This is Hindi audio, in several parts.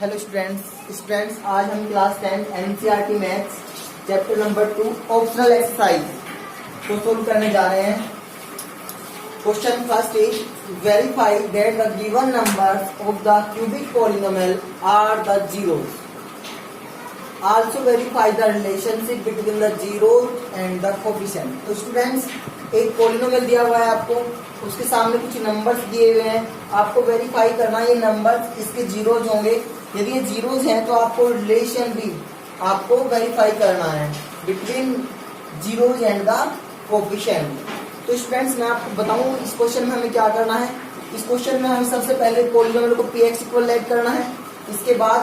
हेलो स्टूडेंट्स आज हम class 10 NCERT maths chapter number 2 optional exercise को सोल्व करने जा रहे हैं। Question first is verify that the given numbers of the cubic polynomial are the zeros. Also verify the relationship between the zero and the coefficient. तो स्टूडेंट्स एक पॉलिनोमियल दिया हुआ है आपको, उसके सामने कुछ नंबर्स दिए हुए हैं, आपको वेरीफाई करना है ये नंबर्स इसके जीरोज होंगे। यदि ये जीरोज हैं तो आपको रिलेशन भी आपको वेरीफाई करना है between zeros and the coefficient. तो स्टूडेंट्स मैं आपको बताऊं इस क्वेश्चन में हमें क्या करना है। इस क्वेश्चन में हमें सबसे पहले पॉलिनोमियल को पी एक्स इक्वल लेट करना है, इसके बाद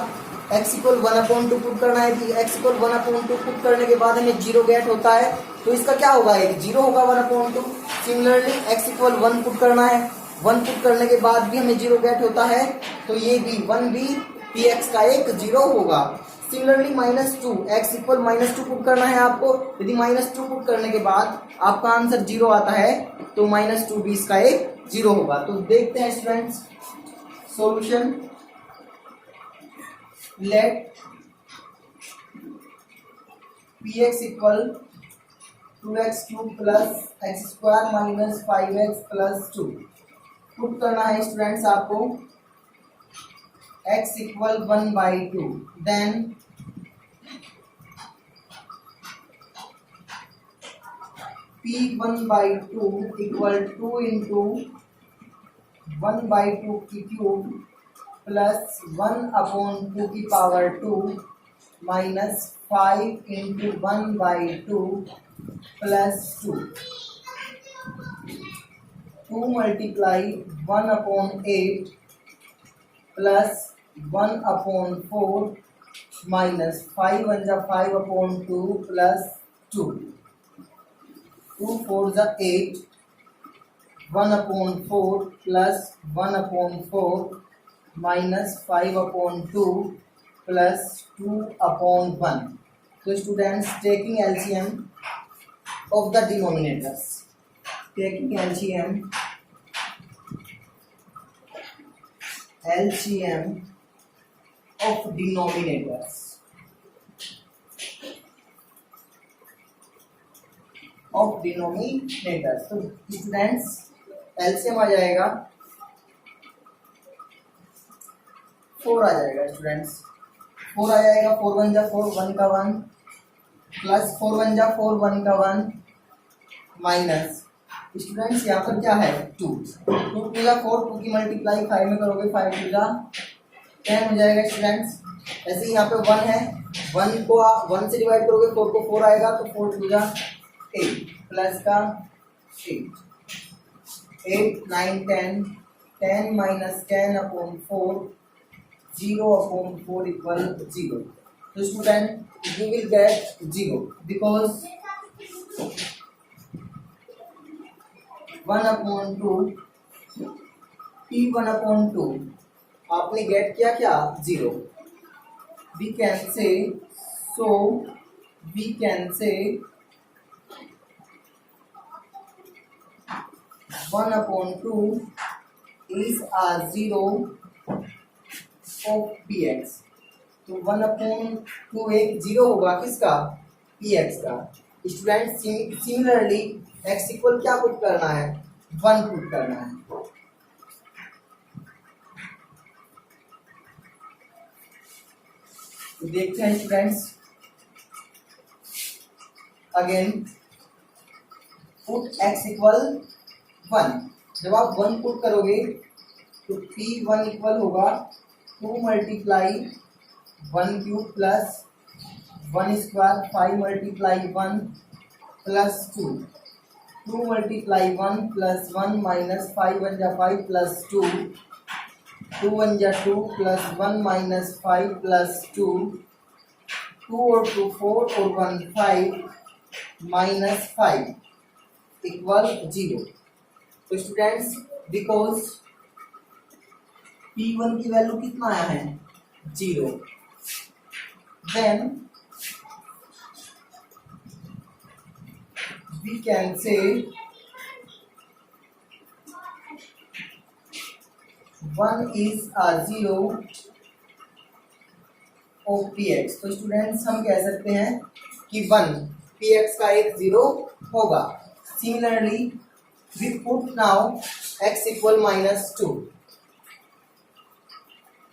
x इक्वल 1/2 पुट करना है। x इक्वल 1/2 पुट करने के बाद हमें जीरो गेट होता है, तो इसका क्या होगा, एक जीरो होगा 1/2। सिमिलरली x इक्वल 1 पुट करना है, 1 पुट करने के बाद भी हमें जीरो गेट होता है, तो ये भी 1 भी px का एक जीरो होगा। सिमिलरली -2 x इक्वल -2 पुट करना है आपको। यदि -2 पुट करने के बाद आपका आंसर जीरो आता है तो -2 भी इसका एक जीरो होगा। तो देखते हैं students solution. Let px equal 2x³ plus x² minus 5x plus 2 put करना है स्टूडेंट्स आपको। x equal 1/2 then p1/2 equal 2 into 1/2 की क्यूब प्लस 1/2 की power 2 minus 5 into 1/2 plus 2 multiply 1/8 plus 1/4 minus 5 1 जा 5/2 प्लस 2 2 4 जा 8 1/4 प्लस 1/4 माइनस 5/2 प्लस 2/1। तो students taking LCM of the denominators, taking LCM of denominators तो स्टूडेंट्स एलसीएम आ जाएगा 4 आ जाएगा स्टूडेंट्स, 4 आ जाएगा। 4 1 जा 4 1 का 1 प्लस 4 1 जा 4 1 का 1 माइनस स्टूडेंट्स यहाँ पर क्या है 2 2 2 जा 4 2 की मल्टीप्लाई 5 में करोगे 5 2 जा 10 हो जाएगा स्टूडेंट्स। ऐसे ही यहाँ पे 1 है, 1 को 1 से डिवाइड करोगे 4 को 4 आएगा, तो 4 2 जा 8 प्लस का 8 9 10 10 माइनस 10/4 0/4 इक्वल 0। तो student you will get 0 because 1/2 p1/2 आपने गेट किया क्या 0। we can say 1/2 is a 0 of px। तो 1/2 एक जीरो होगा किसका px का। स्टूडेंट सिमिलरली x इक्वल क्या पुट करना है 1 पुट करना है। तो देखते हैं students again put x equal 1। जब आप 1 पुट करोगे तो p1 इक्वल होगा 2 multiply 1³ plus 1² 5 multiply 1 plus 2 2 multiply 1 plus 1 minus 5 1 जा 5 प्लस 2 2 1 जा 2 प्लस 1 माइनस 5 प्लस 2 2 और 2 4 और 1 5 माइनस 5 इक्वल 0। तो स्टूडेंट्स बिकॉज p1 की वैल्यू कितना आया है 0, then we can say 1 is a 0 of P X. तो स्टूडेंट्स हम कह सकते हैं कि 1 पी एक्स का एक 0 होगा। Similarly we put now x equal -2,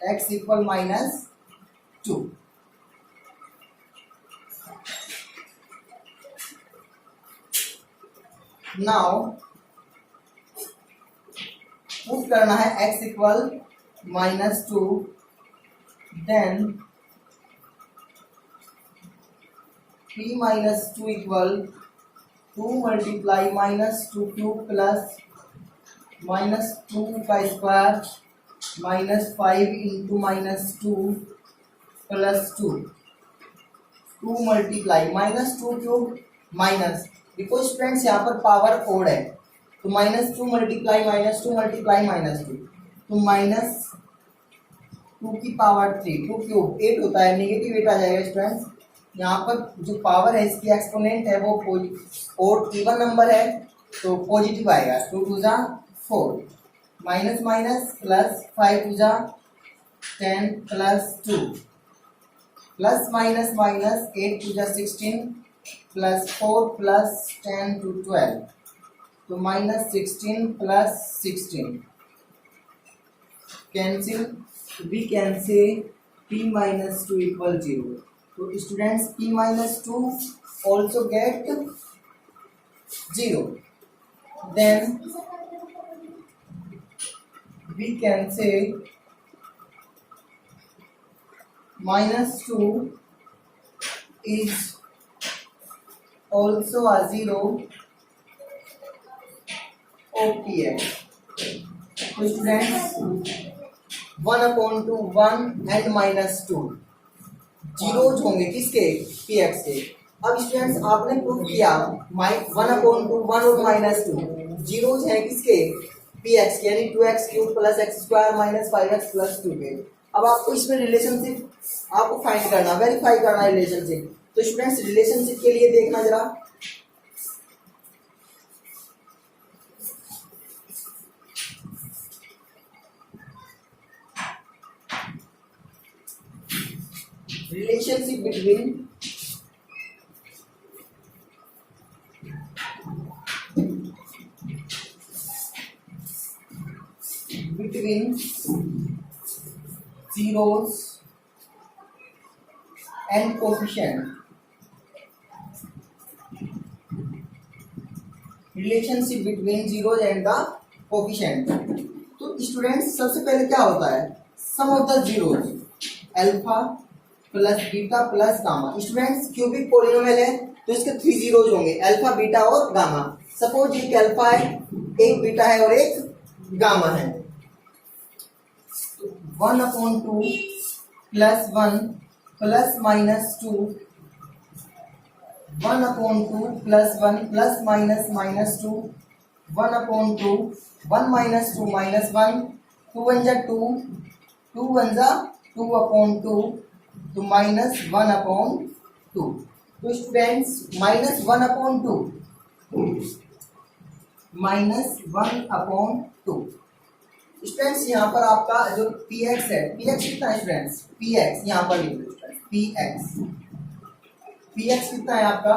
x equal -2। Now put करना है x equal -2, then p -2 equal 2 multiply -2 cube plus -2 का square -5 into -2 plus 2 multiply -2 cube minus, because students यहाँ पर पावर ओड है तो -2 मल्टीप्लाई -2 मल्टीप्लाई -2 तो -2 की पावर 3, 2 क्यूब 8 होता है, नेगेटिव 8 आ जाएगा स्टूडेंट्स। यहाँ पर जो पावर है इसकी एक्सपोनेंट है वो ओड इवन नंबर है तो पॉजिटिव आएगा। 2 2 जा 4 माइनस माइनस प्लस 5 2 जा 10 प्लस 2 प्लस माइनस माइनस 8 2 जा 16 प्लस 4 प्लस 10 to 12 तो -16 plus 16 cancel, we can say p -2 equal 0। तो students p -2 also get 0, then we can say -2 is also a 0 of px। तो स्टूडेंट्स 1/2 1 एंड -2 जीरोज होंगे किसके, पी एक्स के। अब स्टूडेंट्स आपने प्रूव किया 1/2 1 और -2 जीरोज हैं किसके, पी एक्स के, यानी 2x cube plus x square minus 5x plus 2 के। अब आपको इसमें रिलेशनशिप आपको फाइंड करना, वेरीफाई करना रिलेशनशिप। तो स्टूडेंट्स रिलेशनशिप के लिए देखना जरा, relationship between zeros and coefficient, relationship between zeros and the coefficient। तो स्टूडेंट्स सबसे पहले क्या होता है, sum of the zeros alpha plus beta plus gamma. Students cubic polynomial है तो इसके 3 जीरोज होंगे, अल्फा बीटा और गामा। सपोज एक अल्फा है, एक बीटा है और एक गामा है। 1/2 प्लस 1 प्लस -2 1/2 प्लस 1 प्लस -2 1/2 1 - 2 -1 2 1 जा 2 2 1 जा 2/2 तो -1/2। तो स्टूडेंट्स -1/2 स्टूडेंट्स यहाँ पर आपका जो px है, px कितना है स्टूडेंट्स, px यहाँ पर लिख लो px कितना है आपका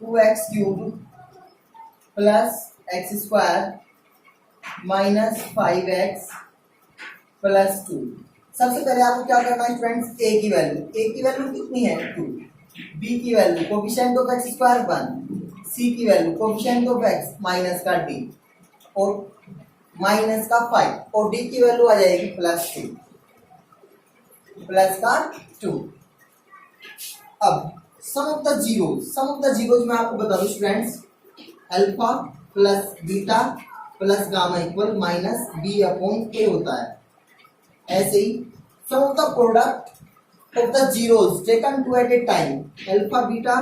2x cube plus x square minus 5x plus 2। सबसे पहले आपको क्या करना है स्टूडेंट्स, a की वैल्यू कितनी है 2, b की value coefficient of x square 1, c की value coefficient of x minus का d और माइनस का 5 और d की वैल्यू आ जाएगी प्लस का 2। अब सम ऑफ द जीरोज मैं आपको बता दूं students, alpha plus beta plus gamma equal -b/a होता है। ऐसे ही sum of the product of the zeros taken two at a time, alpha beta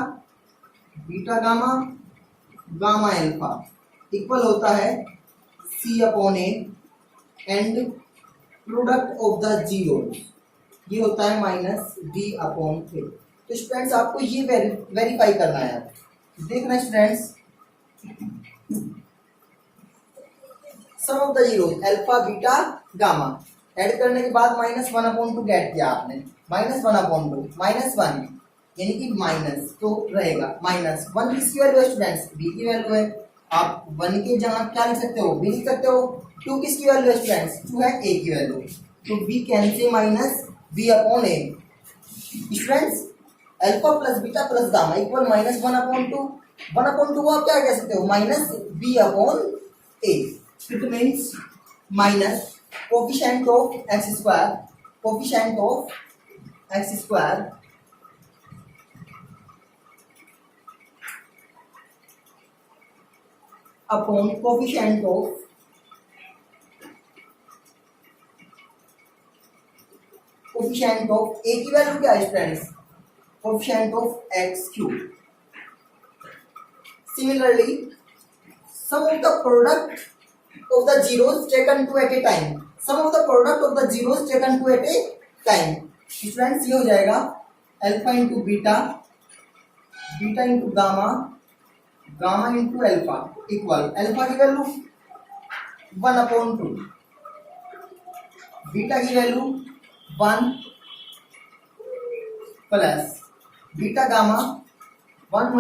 beta gamma gamma alpha equal होता है c/a and product of the zeros ये होता है -b/a। तो स्टूडेंट्स आपको ये वेरीफाई करना है। देखना students, sum of the zeros alpha beta gamma, add करने के बाद -1/2 गेट किया आपने, -1/2 -1 यानी कि माइनस तो रहेगा -1 किसकी वैल्यू है स्टूडेंट्स, b की वैल्यू है। आप 1 के जगह क्या लिख सकते हो, b लिख सकते हो। 2 किसकी वैल्यू है स्टूडेंट्स, 2 है a की वैल्यू, तो b can say -b/a। Students alpha plus beta plus gamma equal -1/2, 1/2 को आप क्या कह सकते हो, -b/a। It means minus coefficient of x square, coefficient of x square upon coefficient of a की वैल्यू क्या है friends, coefficient of x3। Similarly sum of the product of the zeros taken two at a time, sum of the product of the zeros taken two at a time। Students ये हो जाएगा alpha into beta, beta into gamma, gamma into alpha equal alpha की वैल्यू 1/2, बीटा की value 1 plus beta gamma 1 ×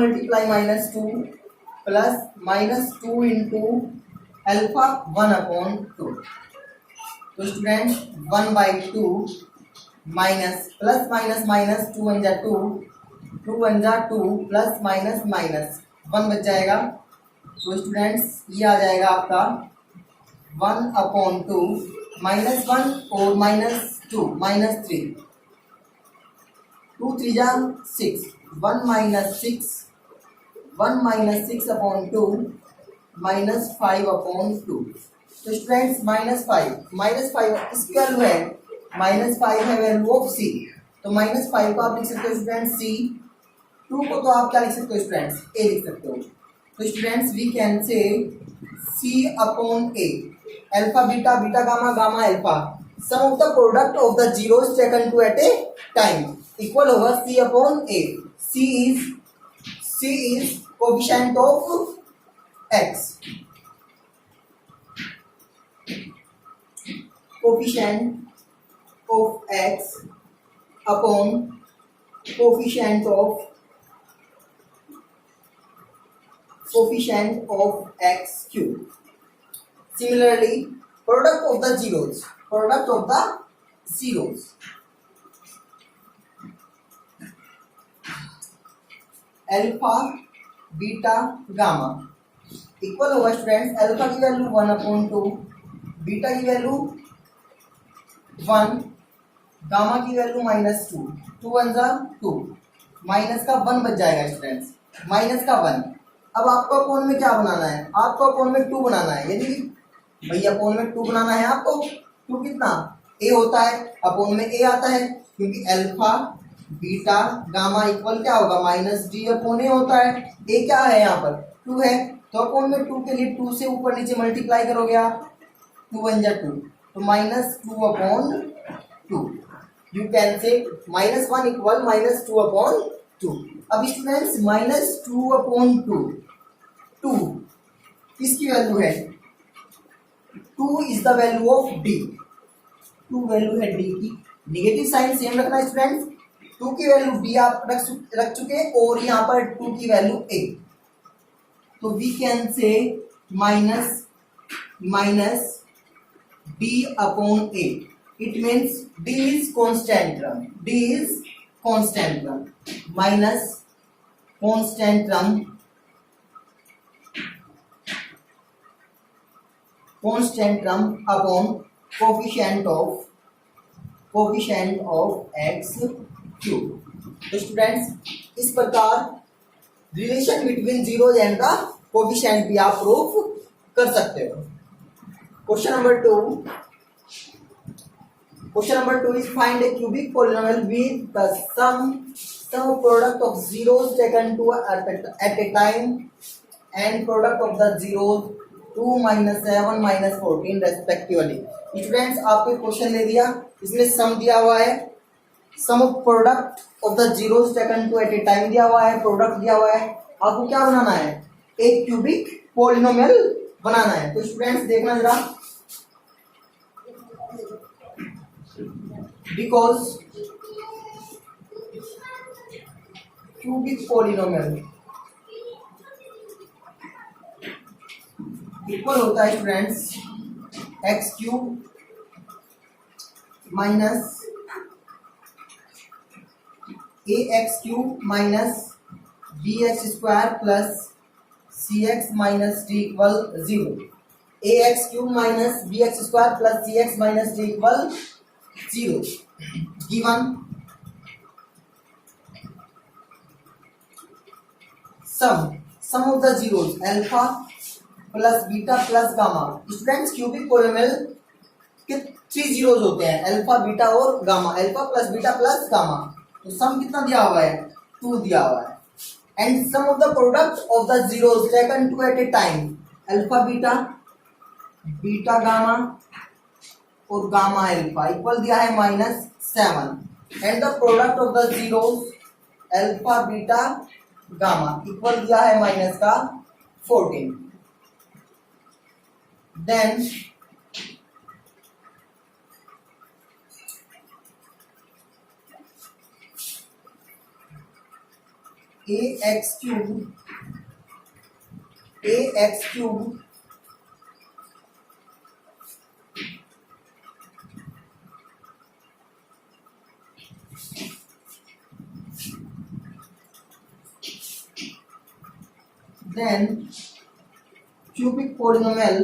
-2 plus -2 into alpha 1/2। तो student 1/2 minus plus minus minus 2 1 जा 2, 2 1 जा 2 प्लस माइनस माइनस 1 बच जाएगा। तो स्टूडेंट्स ये आ जाएगा आपका 1/2 -1 और -2 -3, 2 3 जा 6, 1 -6, 1 -6/2 -5/2। तो स्टूडेंट्स -5 इसकी वैल्यू है, -5 है वैल्यू ऑफ सी, तो -5 को आप लिख सकते हो स्टूडेंट्स सी, 2 को तो आप क्या लिख सकते हो स्टूडेंट्स ए लिख सकते हो। तो students we can say C/A, alpha beta, beta gamma, gamma alpha, sum of the product of the zeros taken two at a time equal होगा C/A। C is coefficient of x, coefficient of x upon coefficient of x3। Similarly product of the zeros, alpha beta gamma equal होगा स्टूडेंट्स अल्फा की वैल्यू 1/2, बीटा की वैल्यू 1, गामा की वैल्यू -2, 2 1 जा 2, माइनस का 1 बच जाएगा स्टूडेंट्स, माइनस का 1। अब आपको अपोन में क्या बनाना है, आपको अपोन में 2 बनाना है। यदि भैया अपोन में 2 बनाना है आपको, 2 कितना a होता है, अपोन में a आता है, क्योंकि अल्फा बीटा गामा इक्वल क्या होगा -d/a होता है। a क्या है यहाँ पर 2 है, तो अपोन में 2 के लिए 2 से ऊपर नीचे मल्टीप्लाई करोगे आप, 2 1 जा 2, तो -2/2। You can say -1 equal -2/2। अब स्टूडेंट्स -2/2 2 किसकी वैल्यू है, 2 is the value of d, 2 value है d की। नेगेटिव साइन सेम रखना स्टूडेंट्स, 2 की वैल्यू d आप रख चुके और यहाँ पर 2 की वैल्यू a, तो we can say minus d/a। It means d is constant term, minus constant term upon coefficient of x3। तो स्टूडेंट्स इस प्रकार relation between zero and the coefficient भी आप प्रूफ कर सकते हो। Question number 2 is find a cubic polynomial with the sum product of zeros taken to at a time and product of the zeros 2 -7 -14 respectively। Students आपको क्वेश्चन दे दिया, इसमें सम दिया हुआ है, sum of product of the zeros taken two at a time दिया हुआ है, प्रोडक्ट दिया हुआ है, आपको क्या बनाना है, एक क्यूबिक पॉलिनोमियल बनाना है। तो स्टूडेंट्स देखना जरा, because cubic polynomial इक्वल होता है students X cube minus A x cube minus B X square plus C X minus D equal 0. A x cube minus B X square plus C X minus D equal 0. Given sum of the zeros alpha plus beta plus gamma. Students cubic polynomial के 3 जीरोस होते हैं, अल्फा बीटा और gamma. Alpha plus beta plus gamma. तो सम कितना दिया हुआ है 2 दिया हुआ है. And sum of the product of the zeros taken two at a time alpha beta beta gamma और गामा अल्फा इक्वल दिया है -7. And the product of the zeros alpha beta gamma equal दिया है -14. Then a x cube then cubic polynomial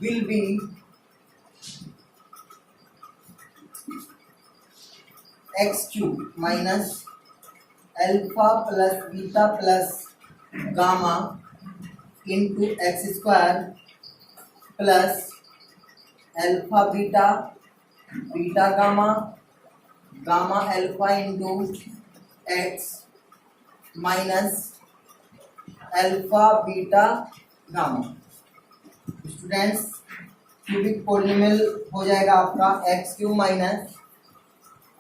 will be x cube minus alpha plus beta plus gamma into x square plus alpha beta beta gamma gamma alpha into x minus alpha beta gamma. Students cubic polynomial हो जाएगा आपका x cube minus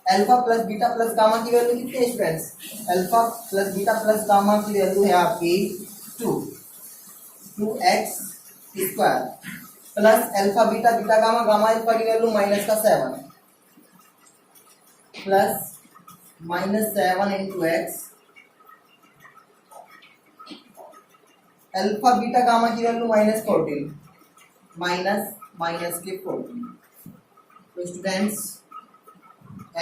alpha plus beta plus gamma की वैल्यू कितनी है students? Alpha plus beta plus gamma की वैल्यू है आपकी 2x square plus alpha beta beta gamma gamma alpha की value -7 plus -7 into x alpha beta gamma की वैल्यू -14 माइनस के 14. तो students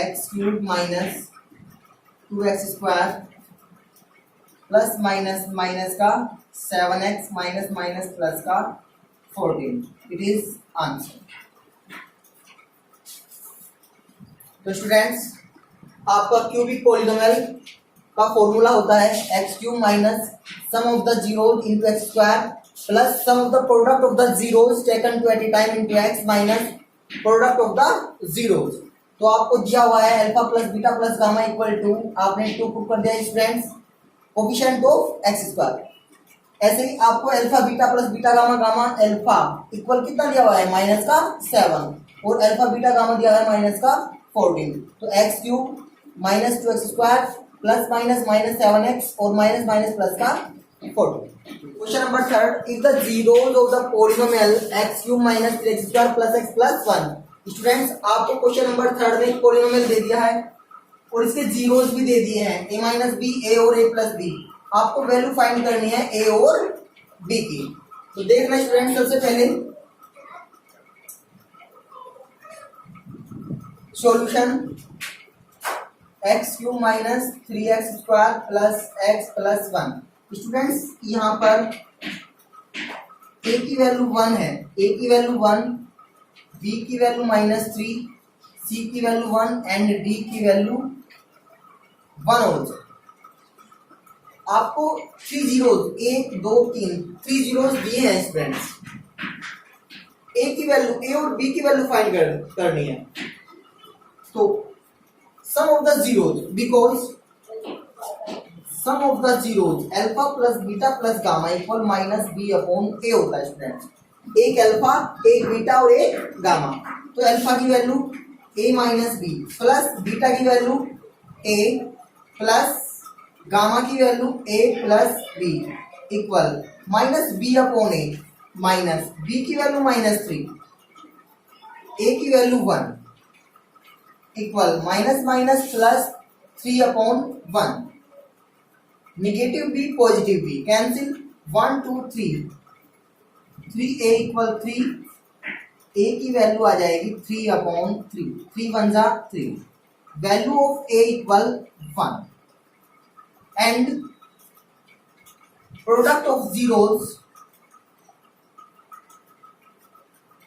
X cube minus 2x square plus minus का 7x माइनस प्लस का 14. It is answer. तो स्टूडेंट्स आपका क्यूबिक पोलिनोमियल का फॉर्मूला होता है X cube minus sum of the zeros into X square plus sum of the product of the zeros taken two at a time into x minus product of the zeros. तो आपको दिया हुआ है alpha plus beta plus gamma equal to आपने 2 पुट कर दिया students coefficient of x square. ऐसे ही आपको alpha beta plus beta gamma gamma alpha equal कितना दिया हुआ है -7 और अल्फा बीटा गामा दिया है -14. तो x cube minus 2x square plus minus 7x और माइनस प्लस का 14. Question number 3. If the zeros of the polynomial x cube minus 3x square plus x plus 1. Students आपको क्वेश्चन नंबर 3 में पोलिनोमियल दे दिया है और इसके जीरोस भी दे दिए हैं a माइनस बी ए और a प्लस बी. आपको वैल्यू फाइंड करनी है a और b की. तो देखना स्टूडेंट सबसे पहले solution x cube minus 3x square plus x plus 1. Students यहाँ पर a की वैल्यू 1 है, a की वैल्यू 1, b की वैल्यू -3, c की वैल्यू 1 एंड d की वैल्यू 1 ऑल्सो. आपको 3 जीरोस 1 2 3 3 जीरोस दिए हैं स्टूडेंट्स. a की वैल्यू a और b की वैल्यू फाइंड करनी है. तो sum of the zeros because sum of the zeros alpha plus beta plus gamma equal -b upon a होता है स्टूडेंट्स. एक अल्फा एक बीटा और एक गामा. तो अल्फा की value a minus B plus beta की वैल्यू a प्लस गामा की value a plus B equal minus B upon A, minus B की वैल्यू -3, ए की value 1, equal minus minus plus 3 upon 1, negative B positive B cancel, 1 2 3, 3a equal 3, a की वैल्यू आ जाएगी 3 अपॉन 3, 3 1 जा 3, value of a equal 1 and product of zeros,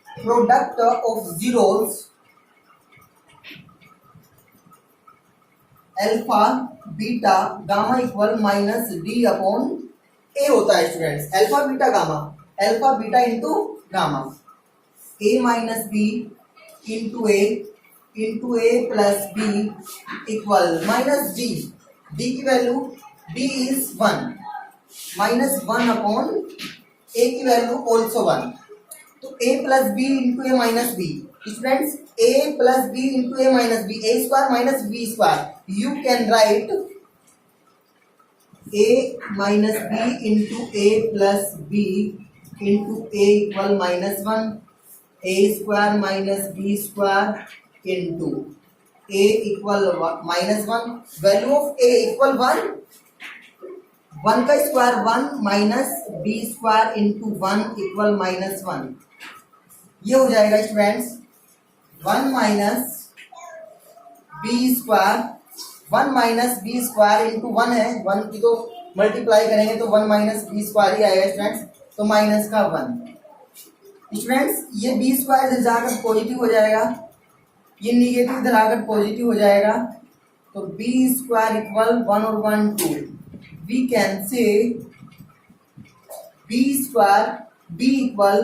product of zeros alpha beta gamma equal minus d upon a होता है students. Alpha beta gamma, alpha beta into gamma, a minus b into a plus B equal minus d, d की value d is 1, minus 1 upon a की वैल्यू ऑल्सो 1, तो a plus b into a minus b, students a plus b into a minus b, a square minus b square, you can write a minus b into a plus b into a equal -1, a square minus b square into a equal -1, value of a equal 1, 1 का square 1 minus b square into 1 equal -1, ये हो जाएगा students 1 minus B square, 1 minus B square into 1 है, 1 की तो मल्टीप्लाई करेंगे तो 1 माइनस बी स्क्वायर ही आएगा स्टूडेंट्स, तो माइनस का 1, स्टूडेंट्स ये बी स्क्वायर इधर जाकर पॉजिटिव हो जाएगा, ये निगेटिव इधर आकर पॉजिटिव हो जाएगा, तो बी स्क्वायर इक्वल 1 और 1 2, we can say B square B equal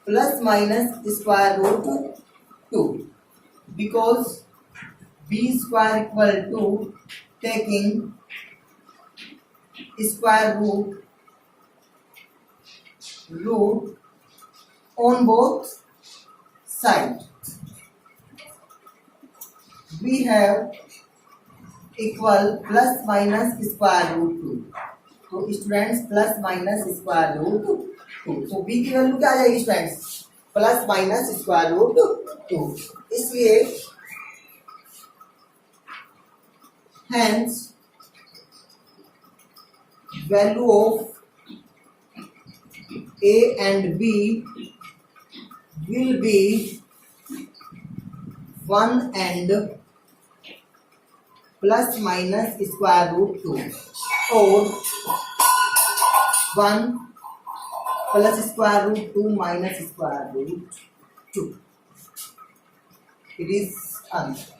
plus minus square root 2, because b square equal to taking square root on both sides, we have equal plus minus square root 2, तो students plus minus square root 2, तो b की वैल्यू क्या आ जाएगी students plus minus square root 2, इसलिए hence value of a and b will be 1 and plus minus square root 2 और 1 plus square root 2 minus square root 2, it is answer।